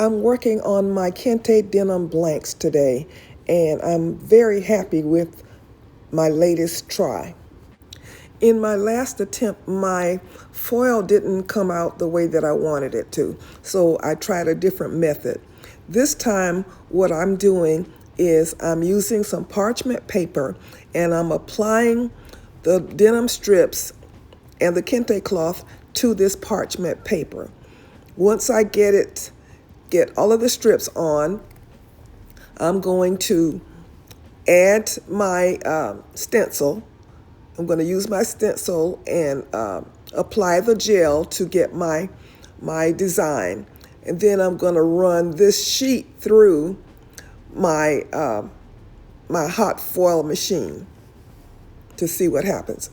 I'm working on my Kente denim blanks today, and I'm very happy with my latest try. In my last attempt, my foil didn't come out the way that I wanted it to, so I tried a different method. This time, what I'm doing is I'm using some parchment paper and I'm applying the denim strips and the kente cloth to this parchment paper. Once I get all of the strips on, I'm going to add my stencil. I'm going to use my stencil and apply the gel to get my design. And then I'm going to run this sheet through my my hot foil machine to see what happens.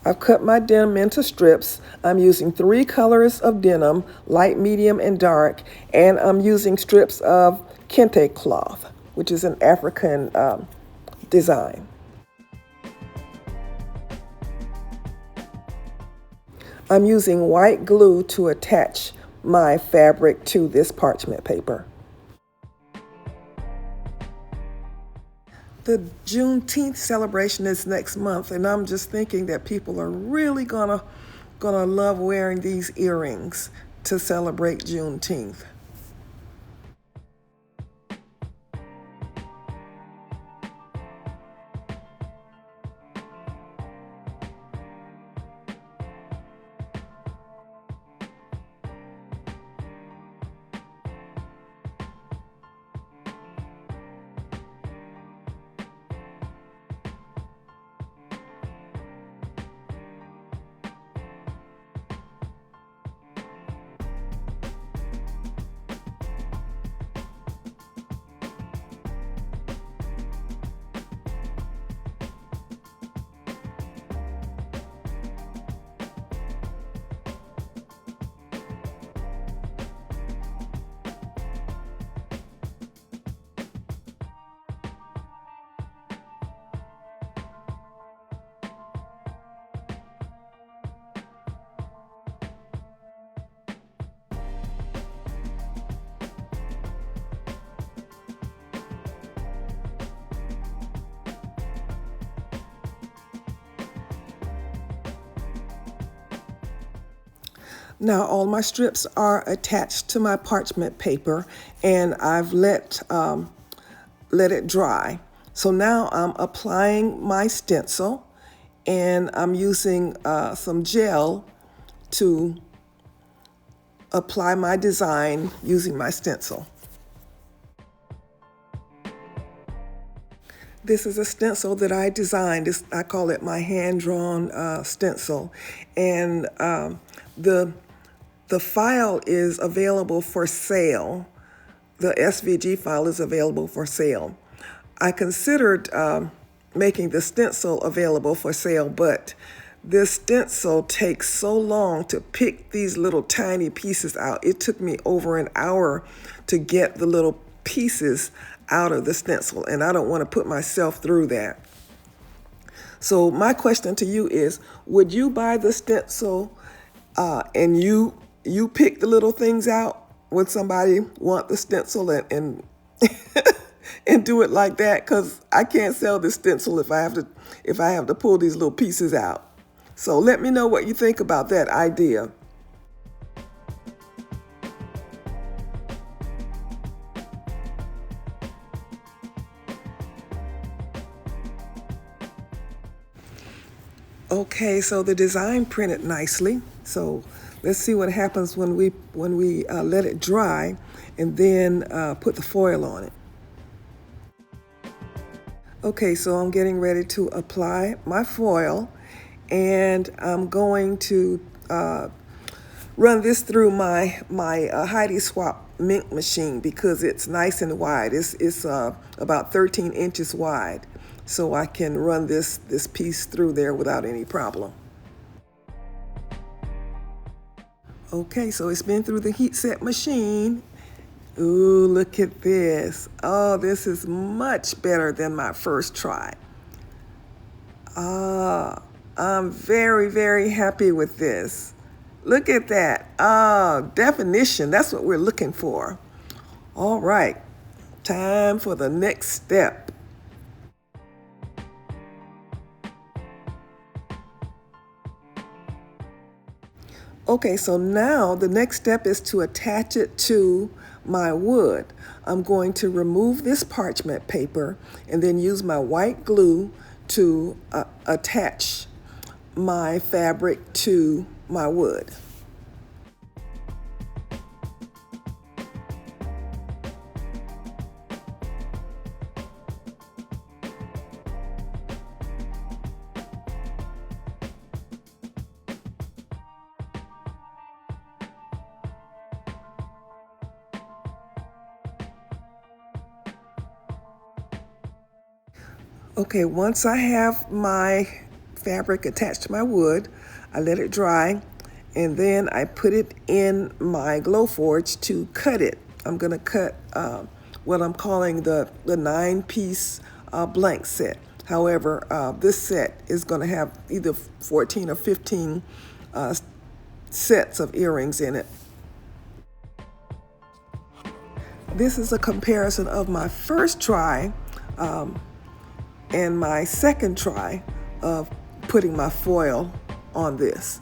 I've cut my denim into strips. I'm using 3 colors of denim, light, medium, and dark, and I'm using strips of kente cloth, which is an African design. I'm using white glue to attach my fabric to this parchment paper. The Juneteenth celebration is next month, and I'm just thinking that people are really gonna love wearing these earrings to celebrate Juneteenth. Now all my strips are attached to my parchment paper, and I've let it dry. So now I'm applying my stencil, and I'm using some gel to apply my design using my stencil. This is a stencil that I designed. I call it my hand-drawn stencil, and the file is available for sale. The SVG file is available for sale. I considered making the stencil available for sale, but this stencil takes so long to pick these little tiny pieces out. It took me over an hour to get the little pieces out of the stencil, and I don't want to put myself through that. So my question to you is, would you buy the stencil and you pick the little things out? Would somebody want the stencil and and do it like that? Because I can't sell this stencil if I have to pull these little pieces out. So let me know what you think about that idea. Okay, so the design printed nicely. So let's see what happens when we let it dry and then put the foil on it. Okay, so I'm getting ready to apply my foil, and I'm going to run this through my Heidi Swap mink machine because it's nice and wide. It's about 13 inches wide, so I can run this piece through there without any problem. Okay, so it's been through the heat set machine. Ooh, look at this. Oh, this is much better than my first try. Ah, I'm very, very happy with this. Look at that. Ah, definition. That's what we're looking for. All right, time for the next step. Okay, so now the next step is to attach it to my wood. I'm going to remove this parchment paper and then use my white glue to attach my fabric to my wood. Okay, once I have my fabric attached to my wood, I let it dry, and then I put it in my Glowforge to cut it. I'm gonna cut what I'm calling the 9-piece blank set. However, this set is gonna have either 14 or 15 sets of earrings in it. This is a comparison of my first try and my second try of putting my foil on this.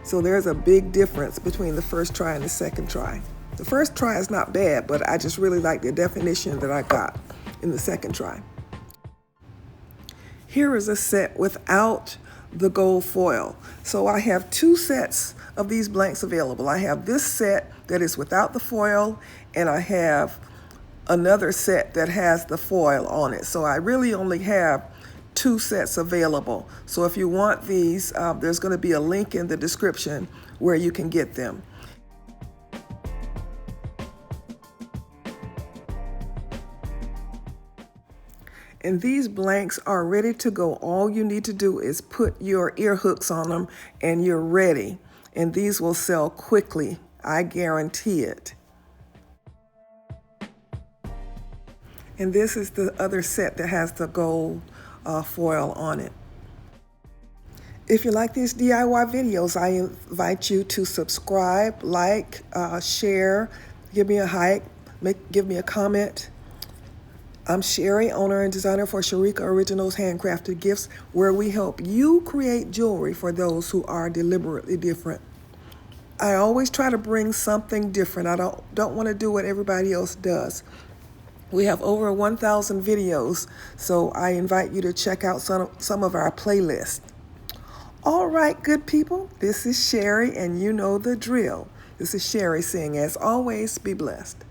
So there's a big difference between the first try and the second try. The first try is not bad, but I just really like the definition that I got in the second try. Here is a set without the gold foil. So I have 2 sets of these blanks available. I have this set that is without the foil, and I have another set that has the foil on it. So I really only have 2 sets available. So if you want these, there's going to be a link in the description where you can get them. And these blanks are ready to go. All you need to do is put your ear hooks on them and you're ready. And these will sell quickly. I guarantee it. And this is the other set that has the gold foil on it. If you like these DIY videos, I invite you to subscribe, like, share, give me a like, give me a comment. I'm Sherry, owner and designer for Sherikao Originals Handcrafted Gifts, where we help you create jewelry for those who are deliberately different. I always try to bring something different. I don't want to do what everybody else does. We have over 1,000 videos, so I invite you to check out some of our playlists. All right, good people, this is Sherry, and you know the drill. This is Sherry saying, as always, be blessed.